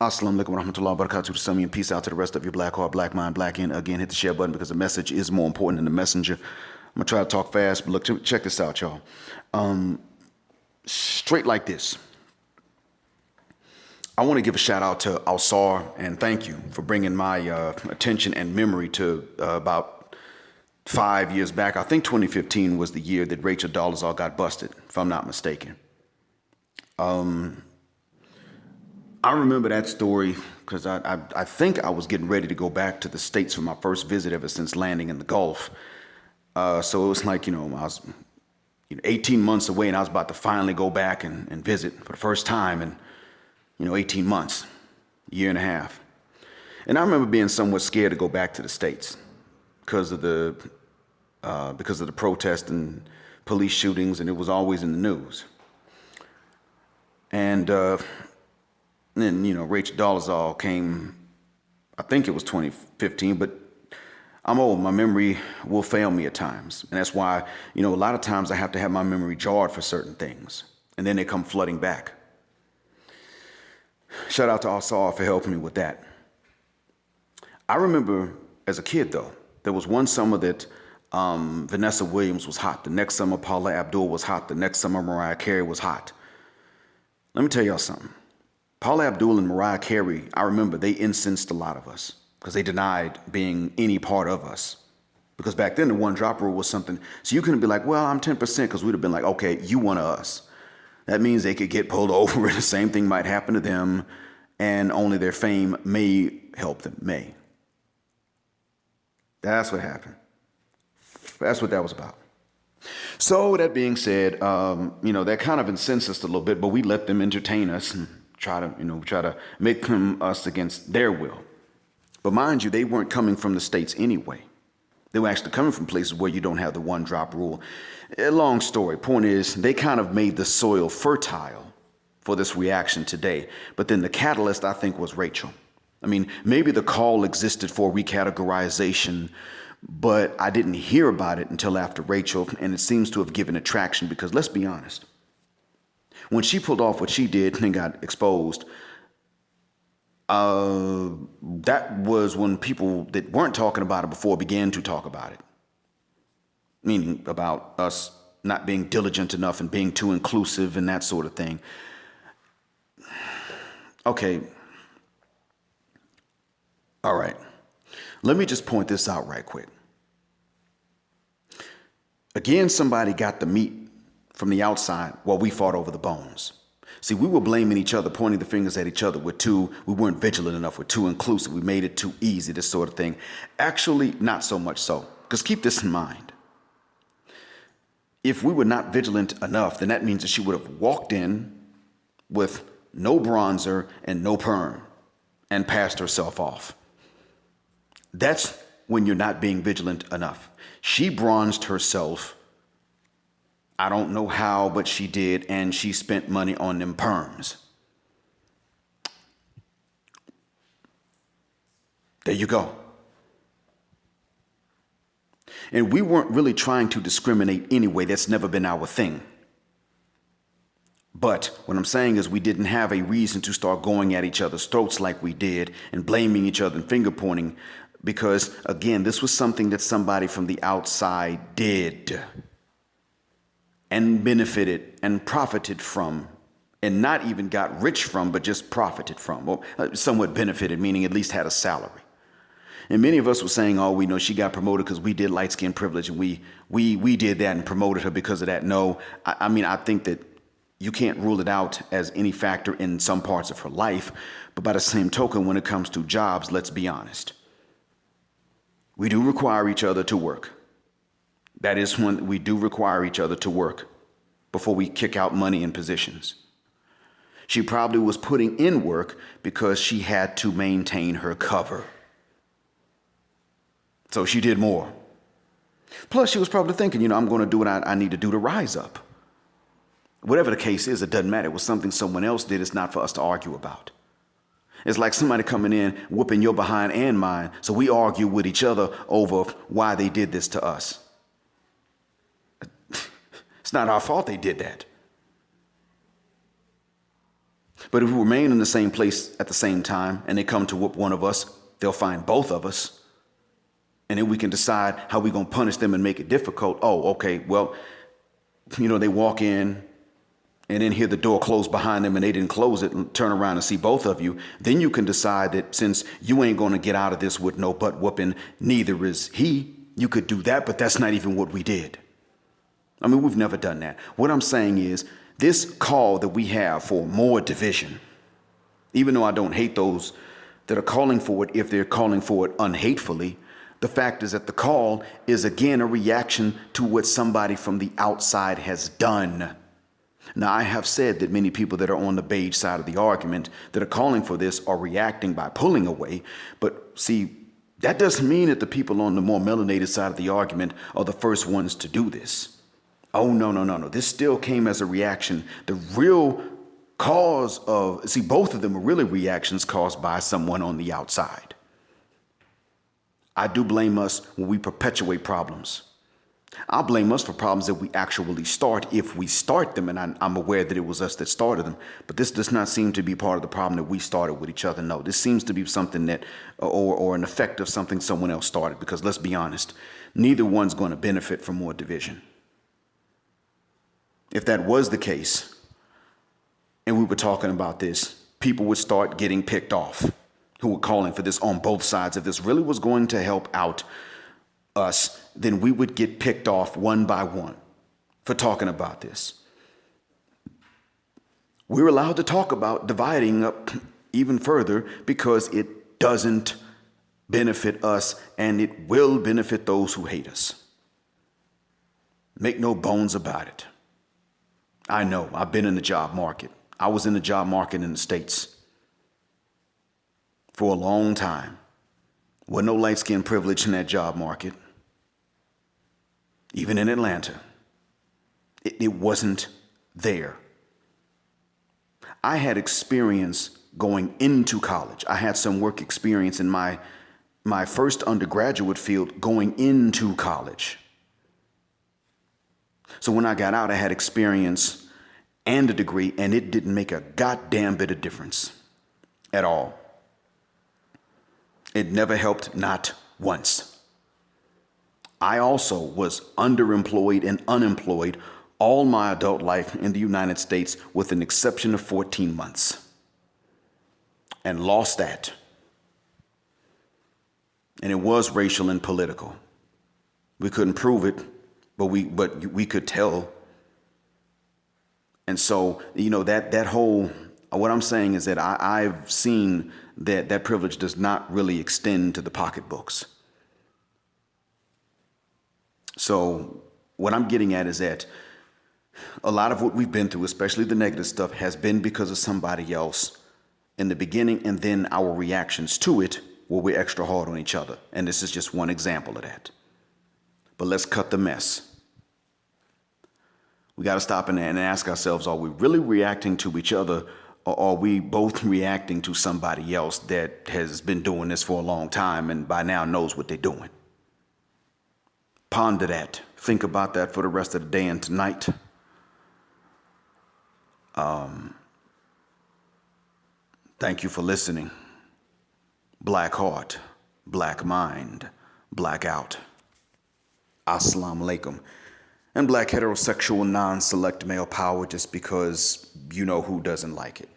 Assalamu alaikum wa rahmatullahi wa barakatuh to some of you, and peace out to the rest of your black heart, black mind, black in. Again, hit the share button because the message is more important than the messenger. I'm going to try to talk fast, but look, check this out, y'all. Straight like this. I want to give a shout out to Alsar and thank you for bringing my attention and memory to about 5 years back. I think 2015 was the year that Rachel Dolezal got busted, if I'm not mistaken. I remember that story because I think I was getting ready to go back to the States for my first visit ever since landing in the Gulf. So it was like, I was 18 months away and I was about to finally go back and visit for the first time in, 18 months, year and a half. And I remember being somewhat scared to go back to the States because of the protest and police shootings, and it was always in the news. And then, Rachel Dolezal came, I think it was 2015, but I'm old. My memory will fail me at times. And that's why, a lot of times I have to have my memory jarred for certain things. And then they come flooding back. Shout out to Asar for helping me with that. I remember as a kid, though, there was one summer that Vanessa Williams was hot. The next summer, Paula Abdul was hot. The next summer, Mariah Carey was hot. Let me tell y'all something. Paula Abdul and Mariah Carey, I remember they incensed a lot of us because they denied being any part of us. Because back then the one drop rule was something, so you couldn't be like, well, I'm 10% because we'd have been like, okay, you one of us. That means they could get pulled over and the same thing might happen to them and only their fame may help them, may. That's what happened. That's what that was about. So that being said, that kind of incensed us a little bit, but we let them entertain us and try to make them us against their will. But mind you, they weren't coming from the States anyway. They were actually coming from places where you don't have the one drop rule. Long story. Point is, they kind of made the soil fertile for this reaction today. But then the catalyst, I think, was Rachel. I mean, maybe the call existed for recategorization, but I didn't hear about it until after Rachel, and it seems to have given it traction because let's be honest. When she pulled off what she did and got exposed, that was when people that weren't talking about it before began to talk about it. Meaning about us not being diligent enough and being too inclusive and that sort of thing. Okay. All right. Let me just point this out right quick. Again, somebody got the meat from the outside while we fought over the bones. See, we were blaming each other, pointing the fingers at each other. We weren't vigilant enough. We're too inclusive. We made it too easy, this sort of thing. Actually, not so much so. Because keep this in mind. If we were not vigilant enough, then that means that she would have walked in with no bronzer and no perm and passed herself off. That's when you're not being vigilant enough. She bronzed herself. I don't know how, but she did, and she spent money on them perms. There you go. And we weren't really trying to discriminate anyway. That's never been our thing. But what I'm saying is we didn't have a reason to start going at each other's throats like we did and blaming each other and finger pointing because, again, this was something that somebody from the outside did and benefited and profited from and not even got rich from, but just profited from, or somewhat benefited, meaning at least had a salary. And many of us were saying, oh, we know she got promoted because we did light skin privilege and we did that and promoted her because of that. No, I think that you can't rule it out as any factor in some parts of her life. But by the same token, when it comes to jobs, let's be honest. We do require each other to work. That is when we do require each other to work before we kick out money and positions. She probably was putting in work because she had to maintain her cover. So she did more. Plus, she was probably thinking, I'm going to do what I need to do to rise up. Whatever the case is, it doesn't matter. It was something someone else did. It's not for us to argue about. It's like somebody coming in, whooping your behind and mine. So we argue with each other over why they did this to us. It's not our fault they did that. But if we remain in the same place at the same time and they come to whoop one of us, they'll find both of us. And then we can decide how we're going to punish them and make it difficult. Oh, okay, well, they walk in and then hear the door close behind them and they didn't close it and turn around and see both of you. Then you can decide that since you ain't going to get out of this with no butt whooping, neither is he. You could do that, but that's not even what we did. I mean, we've never done that. What I'm saying is this call that we have for more division, even though I don't hate those that are calling for it if they're calling for it unhatefully, the fact is that the call is again a reaction to what somebody from the outside has done. Now, I have said that many people that are on the beige side of the argument that are calling for this are reacting by pulling away. But see, that doesn't mean that the people on the more melanated side of the argument are the first ones to do this. Oh, no. This still came as a reaction. The real cause of, both of them are really reactions caused by someone on the outside. I do blame us when we perpetuate problems. I'll blame us for problems that we actually start if we start them, and I'm aware that it was us that started them. But this does not seem to be part of the problem that we started with each other. No, this seems to be something that, or an effect of something someone else started. Because let's be honest, neither one's going to benefit from more division. If that was the case, and we were talking about this, people would start getting picked off who were calling for this on both sides. If this really was going to help out us, then we would get picked off one by one for talking about this. We're allowed to talk about dividing up even further because it doesn't benefit us and it will benefit those who hate us. Make no bones about it. I know, I've been in the job market. I was in the job market in the States for a long time. With no light skin privilege in that job market. Even in Atlanta, it wasn't there. I had experience going into college. I had some work experience in my first undergraduate field going into college. So when I got out, I had experience and a degree, and it didn't make a goddamn bit of difference at all. It never helped, not once. I also was underemployed and unemployed all my adult life in the United States with an exception of 14 months. And lost that. And it was racial and political. We couldn't prove it, but we could tell. And so, that whole, what I'm saying is that I've seen that privilege does not really extend to the pocketbooks. So what I'm getting at is that a lot of what we've been through, especially the negative stuff, has been because of somebody else in the beginning, and then our reactions to it where we're extra hard on each other. And this is just one example of that. But let's cut the mess. We got to stop and ask ourselves, are we really reacting to each other, or are we both reacting to somebody else that has been doing this for a long time and by now knows what they're doing? Ponder that. Think about that for the rest of the day and tonight. Thank you for listening. Black heart, black mind, blackout. Assalamu alaikum. And black heterosexual non-select male power, just because you know who doesn't like it.